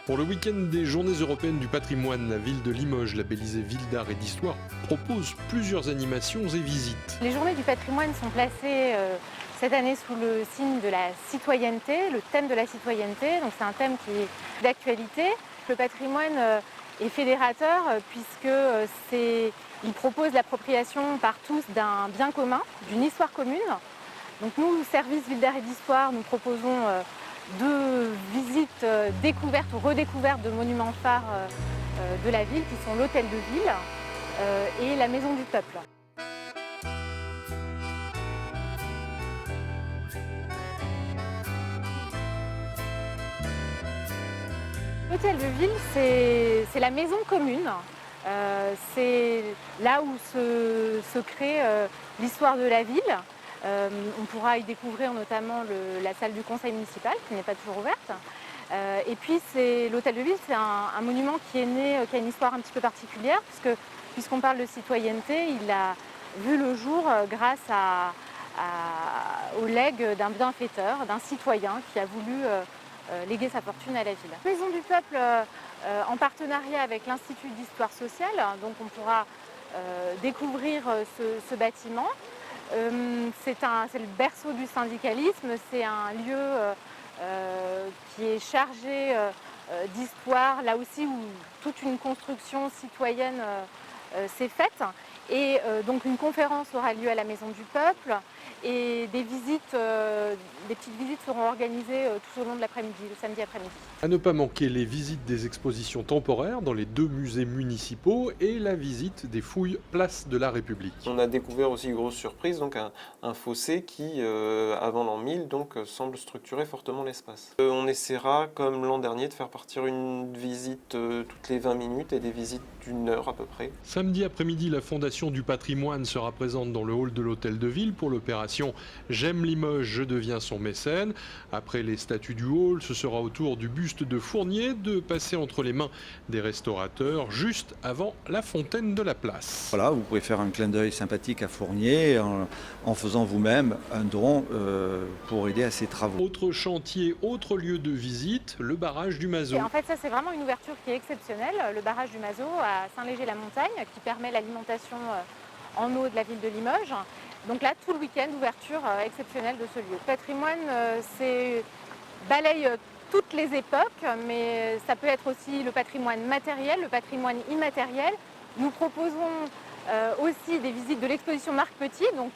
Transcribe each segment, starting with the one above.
Pour le week-end des Journées européennes du patrimoine, la ville de Limoges, labellisée Ville d'art et d'histoire, propose plusieurs animations et visites. Les Journées du patrimoine sont placées cette année sous le signe de la citoyenneté, le thème de la citoyenneté. Donc c'est un thème qui est d'actualité. Le patrimoine est fédérateur il propose l'appropriation par tous d'un bien commun, d'une histoire commune. Donc nous, service Ville d'art et d'histoire, nous proposons deux visites découvertes ou redécouvertes de monuments phares de la ville, qui sont l'Hôtel de Ville et la Maison du Peuple. L'Hôtel de Ville, c'est la maison commune. C'est là où se crée l'histoire de la ville. On pourra y découvrir notamment la salle du conseil municipal, qui n'est pas toujours ouverte. Et puis l'Hôtel de Ville, c'est un monument qui est né, qui a une histoire un petit peu particulière, puisqu'on parle de citoyenneté, il a vu le jour grâce au legs d'un bienfaiteur, d'un citoyen qui a voulu léguer sa fortune à la ville. Maison du Peuple, en partenariat avec l'Institut d'histoire sociale, donc on pourra découvrir ce bâtiment. C'est le berceau du syndicalisme, c'est un lieu qui est chargé d'histoire, là aussi où toute une construction citoyenne s'est faite. Et donc une conférence aura lieu à la Maison du Peuple et des petites visites seront organisées tout au long de l'après-midi, le samedi après-midi. À ne pas manquer les visites des expositions temporaires dans les deux musées municipaux et la visite des fouilles Place de la République. On a découvert aussi une grosse surprise, donc un fossé qui, avant l'an 1000, donc, semble structurer fortement l'espace. On essaiera, comme l'an dernier, de faire partir une visite toutes les 20 minutes et des visites d'1 heure à peu près. Samedi après-midi, la Fondation du patrimoine sera présente dans le hall de l'Hôtel de Ville pour l'opération J'aime Limoges, je deviens son mécène. Après les statues du hall, ce sera au tour du buste de Fournier de passer entre les mains des restaurateurs juste avant la fontaine de la place. Voilà, vous pouvez faire un clin d'œil sympathique à Fournier en faisant vous-même un don pour aider à ses travaux. Autre chantier, autre lieu de visite, le barrage du Mazo. Et en fait, ça c'est vraiment une ouverture qui est exceptionnelle, le barrage du Mazo à Saint-Léger-la-Montagne, qui permet l'alimentation en eau de la ville de Limoges. Donc là, tout le week-end, ouverture exceptionnelle de ce lieu. Le patrimoine, balaye toutes les époques, mais ça peut être aussi le patrimoine matériel, le patrimoine immatériel. Nous proposons aussi des visites de l'exposition Marc Petit, donc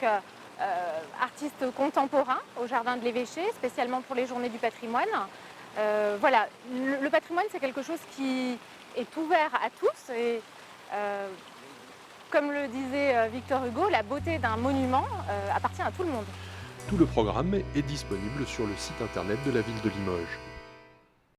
artiste contemporain au Jardin de l'Évêché, spécialement pour les Journées du patrimoine. Voilà, le patrimoine, c'est quelque chose qui est ouvert à tous. Et, comme le disait Victor Hugo, la beauté d'un monument appartient à tout le monde. Tout le programme est disponible sur le site internet de la ville de Limoges.